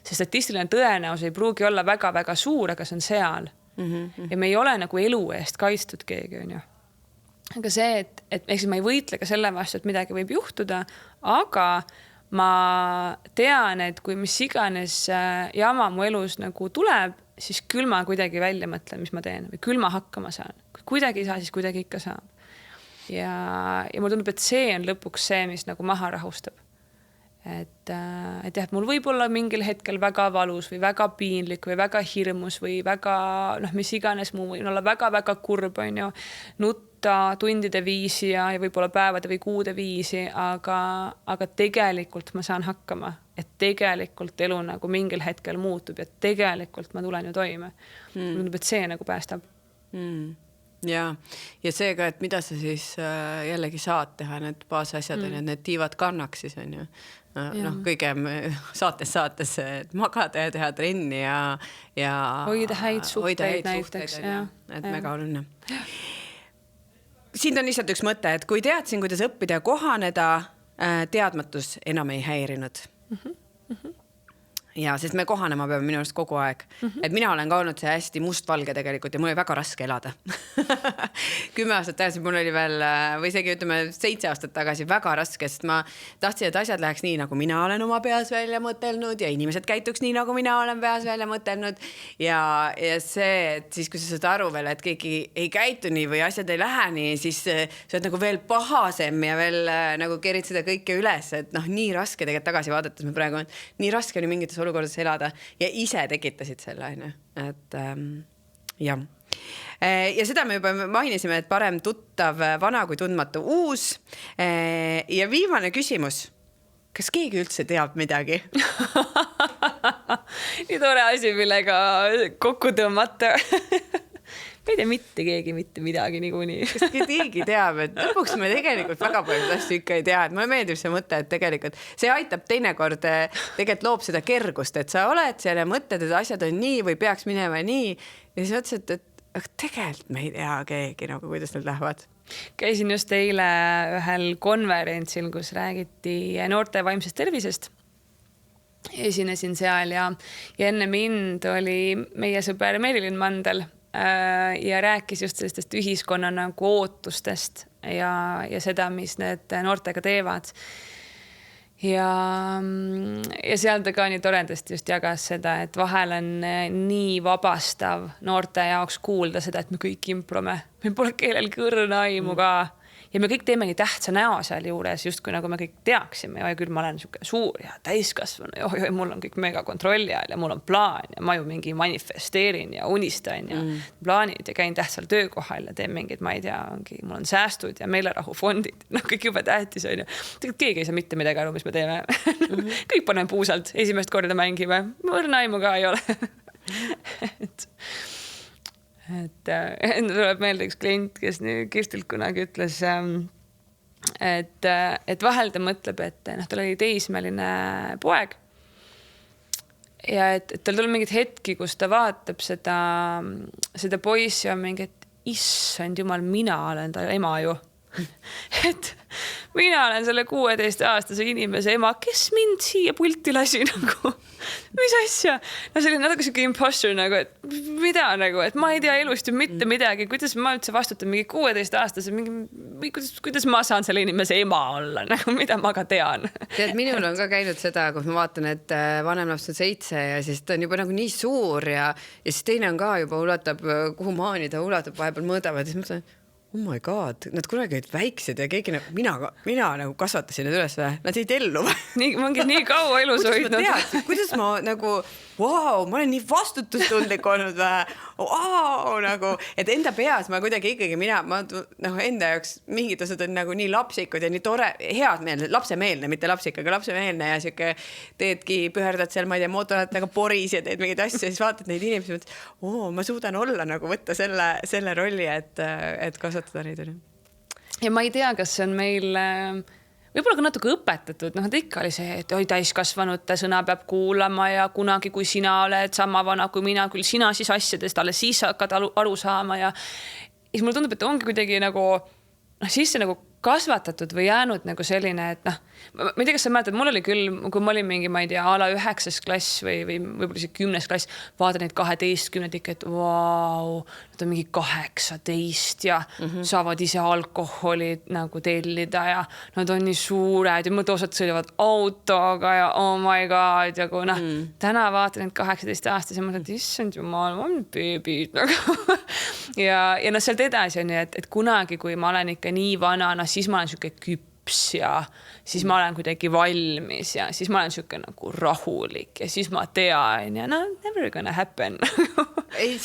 see statistiline tõenäos ei pruugi olla väga-väga suur, aga see on seal. Ja me ei ole nagu elu eest kaitstud keegi, on ju. Aga see, et ma ei võitle ka selle vastu, et midagi võib juhtuda, aga ma tean, et kui mis iganes jama mu elus nagu tuleb, siis küll ma kuidagi välja mõtlen, mis ma teen või küll ma hakkama saan. Kui kuidagi ei saa, siis kuidagi ikka saab. Ja mulle tundub, et see on lõpuks see, mis nagu maha rahustab. Et mul võib olla mingil hetkel väga valus või väga piinlik või väga hirmus või väga, mis iganes muu või olla väga-väga kurb, on ju, nutta tundide viisi ja võib-olla päevade või kuude viisi, aga tegelikult ma saan hakkama, et tegelikult elu nagu mingil hetkel muutub ja tegelikult ma tulen ju toime. Tundub, et see nagu päästab. Ja see ka, et mida sa siis jällegi saad teha, need baasasjad on, et need tiivad kannaks siis on ju. Kõigem saates, et magada ja teha trenni ja hoida häid suhteid näiteks. Et mega oluline. Siin on lihtsalt üks mõte, et kui teadsin, kuidas õppida ja kohaneda, teadmatus enam ei häirinud. ja sest me kohanema peame minu arust kogu aeg. Et mina olen ka olnud see hästi mustvalge tegelikult ja mul oli väga raske elada. 10 aastat tagasi mul oli veel, või isegi ütleme 7 aastat tagasi väga raske, sest ma tahtsin, et asjad läheks nii, nagu mina olen oma peas välja mõtelnud ja inimesed käituks nii, nagu mina olen peas välja mõtelnud. Ja see, et siis kui sa saad aru veel, et keegi ei käitu nii või asjad ei lähe nii, siis sa oled nagu veel pahasem ja veel nagu kerid seda kõike üles, et noh, nii raske tegelikult tagasi vaadates me praegu on, nii raske oli mingites olukordades elada ja ise tekitasid selle, et jah. Ja seda me juba mainisime, et parem tuttav vana kui tundmatu uus. Ja viimane küsimus. Kas keegi üldse teab midagi? Nii tore asi, millega kokku tõmmata. Ma ei tea mitte keegi mitte midagi niikuinii. Kas keegi teab, et lõpuks me tegelikult väga palju asju ikka ei tea, et mulle meeldib see mõte, et tegelikult see aitab teinekord, tegelikult loob seda kergust, et sa oled seal ja mõtled, et asjad on nii või peaks minema nii ja siis mõtlesid, et tegelikult me ei tea keegi nagu, kuidas need lähevad. Käisin just eile ühel konverentsil, kus räägiti noorte vaimsest tervisest. Esinesin seal ja enne mind oli meie sõber Merilin Mandel ja rääkis just sellistest ühiskonna nagu ootustest ja seda, mis need noortega teevad. Ja seal ta ka nii toredasti just jagas seda, et vahel on nii vabastav noorte jaoks kuulda seda, et me kõik improme. Meil pole kellelgi õrna aimu ka. Ja me kõik teeme nii tähtsa näo seal juures, just kui nagu me kõik teaksime. Ja küll ma olen suur ja täiskasvanu ja mul on kõik mega kontrolli all ja mul on plaan ja ma ju mingi manifesteerin ja unistan ja plaanid ja käin tähtsal töökohal ja teen mingid, ma ei tea, mul on säästud ja meelerahufondid. No kõik juba tähtis on ju. Tegelikult keegi ei saa mitte midagi aru, mis me teeme. Kõik paneme puusalt, esimest korda mängime. Õrna aimu ka ei ole. Tuleb meelde üks klient, kes Kirstilt kunagi ütles, et vahel ta mõtleb, et tal oli teismeline poeg ja et tal tuleb mingid hetki, kus ta vaatab seda poissi ja mingi, et issand jumal, mina olen ta ema ju. Et mina olen selle 16-aastase inimese ema, kes mind siia pulti lasi nagu, mis asja? No selline natuke siuke impostor nagu, et mida nagu, et ma ei tea elust ju mitte midagi, kuidas ma üldse vastutan mingi 16-aastase, kuidas ma saan selle inimese ema olla, nagu mida ma ka tean. Tead, minul on ka käinud seda, kui ma vaatan, et vanem laps on 7 ja siis ta on juba nagu nii suur ja siis teine on ka juba ulatab, kuhu maani ta ulatab, vahepeal mõõdavad ja siis mõtlen, oh my god, nad kunagi olid väiksed ja keegi mina nagu kasvatasin need üles või? Nad ei tellu või? Nii kaua elus hoidnud. Kuidas ma nagu, wow, ma olen nii vastutustundlik olnud või? Wow, nagu, et enda peas ma kuidagi ikkagi enda jaoks mingid osad on nagu nii lapsikud ja nii tore, head meelne, lapsemeelne, mitte lapsik, aga lapsemeelne ja siuke teedki, püherdad seal, ma ei tea, mootoratega poris ja teed mingeid asju ja siis vaatad neid inimesi, et ma suudan olla nagu võtta selle rolli, et kasvatada neid. Ja ma ei tea, kas see on meil võib-olla ka natuke õpetatud, et ikka oli see, et täiskasvanute sõna peab kuulama ja kunagi, kui sina oled sama vana kui mina, küll sina siis asjadest alles siis hakkad aru saama ja siis mulle tundub, et ongi kuidagi nagu sisse nagu kasvatatud või jäänud nagu selline, et ma ei tea, kas sa mäletad, mul oli küll, kui ma olin mingi, ma ei tea, ala 9. klass või võib-olla see 10. klass, vaatan neid 12 ikka, et vau, nad on mingi 18 ja saavad ise alkoholi nagu tellida ja nad on nii suured ja mõte osad sõidavad autoga ja oh my god ja kui täna vaatan neid 18 aastas ja mõtlen, et issand jumal, ma olen beebid nagu. ja sealt edasi on ju, et kunagi, kui ma olen ikka nii vana, siis ma olen siuke küps ja siis ma olen kuidagi valmis ja siis ma olen siuke nagu rahulik ja siis ma tean ja never gonna happen. Ei,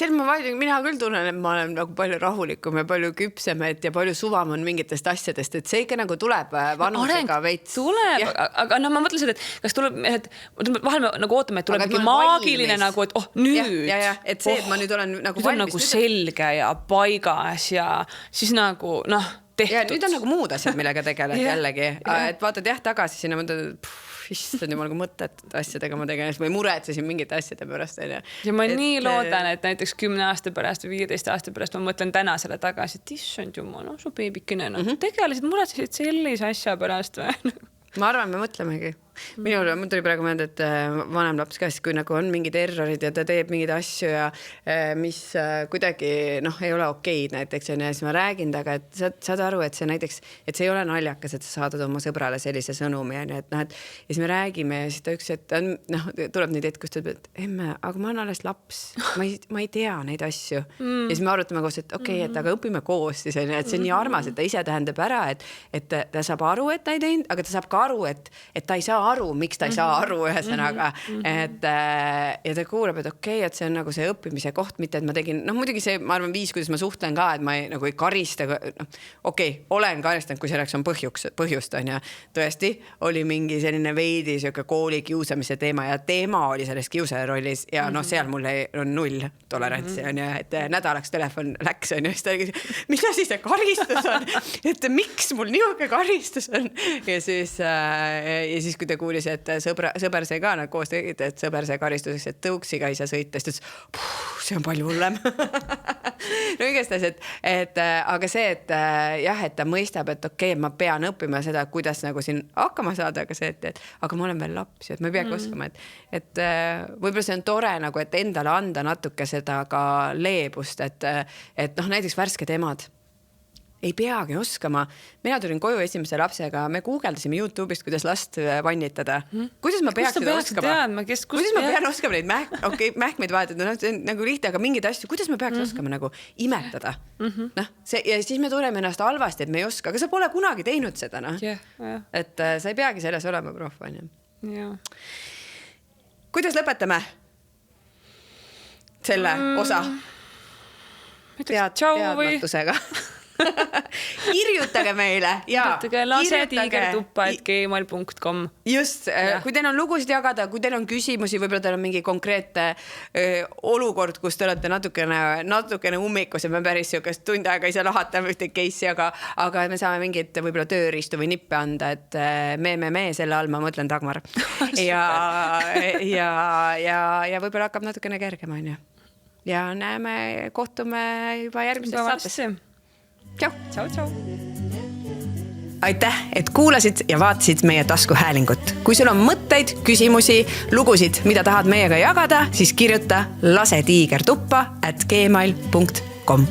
mina küll tunnen, et ma olen nagu palju rahulikum ja palju küpsemet ja palju suvam on mingitest asjadest, et see ikka nagu tuleb vanusega veits. Tuleb, aga ma mõtlen seda, et kas tuleb, et vahel me nagu ootame, et tuleb mingi maagiline nagu, et nüüd. Ja, et see, et ma nüüd olen nagu valmis. Nagu selge ja paigas ja siis nagu tehtud. Ja nüüd on nagu muud asjad, millega tegeled jällegi. Et vaatad tagasi sinna, mõtled, issand jumal, kui mõtted asjadega ma tegelen, või muretsesin mingite asjade pärast. Ja ma nii loodan, et näiteks 10 aasta pärast või 15 aasta pärast ma mõtlen täna selle tagasi, et issand jumal, su beebikene, tegelesid, muretsesid sellise asja pärast või? Ma arvan, me mõtlemegi. Mul tuli praegu mõelda, et vanem laps ka, kui nagu on mingid errorid ja ta teeb mingeid asju ja mis kuidagi ei ole okeid näiteks ja siis ma räägin taga, et saad aru, et see näiteks, et see ei ole naljakas, et sa saadad oma sõbrale sellise sõnumi, et ja siis me räägime ja siis ta üks, et tuleb neid hetk, kus ta ütleb, et emme, aga ma olen alles laps, ma ei tea neid asju ja siis me arutame koos, et okei, et aga õpime koos siis, et see on nii armas, et ta ise tähendab ära, et ta saab aru, et ta ei teinud, aga ta saab ka aru, et ta ei saa aru, miks ta ei saa aru ühesõnaga, et ja ta kuuleb, et okei, et see on nagu see õppimise koht, mitte et ma tegin, muidugi see, ma arvan, viis, kuidas ma suhtlen ka, et ma ei karista, okei, olen karistanud, kui selleks on põhjust on ja tõesti oli mingi selline veidi siuke kooli kiusamise teema ja teema oli selles kiusaja rollis ja seal mul on 0 tolerantsi on ja, et nädalaks telefon läks on ja siis ta oli, mis asi see karistus on, et miks mul niisugune karistus on ja siis kui ta kuulis, et sõber sai ka koos tegid, et sõber sai karistuseks, et tõuksiga ei saa sõita, siis see on palju hullem. No igastahes, et aga see, et jah, et ta mõistab, et okei, ma pean õppima seda, kuidas nagu siin hakkama saada, aga see, et aga ma olen veel laps, et ma ei peagi oskama, et võib-olla see on tore nagu, et endale anda natuke seda ka leebust, et näiteks värsked emad ei peagi oskama. Mina tulin koju esimese lapsega, me guugeldasime YouTube'ist, kuidas last vannitada. Kuidas ma peaks seda oskama? Kuidas ma pean oskama neid mähkmeid vahetada? See on nagu lihtne, aga mingeid asju, kuidas ma peaks oskama nagu imetada? Ja siis me tuleme ennast halvasti, et me ei oska, aga sa pole kunagi teinud seda. Et sa ei peagi selles olema prof. Kuidas lõpetame selle osa? Teadmatusega. Kirjutage meile kirjutage lasetiigertuppa@gmail.com. Just, kui teil on lugusid jagada, kui teil on küsimusi, võib-olla teil on mingi konkreetne olukord, kus te olete natukene ummikus ja me päris siukest tund aega ei saa lahata ühte case'i, aga me saame mingit võib-olla tööriistu või nippe anda, et me selle all ma mõtlen Dagmar ja võib-olla hakkab natukene kergema ja näeme, kohtume juba järgmises saates. Tšau. Aitäh, et kuulasid ja vaatasid meie taskuhäälingut. Kui sul on mõtteid, küsimusi, lugusid, mida tahad meiega jagada, siis kirjuta lasetiigertuppa@gmail.com.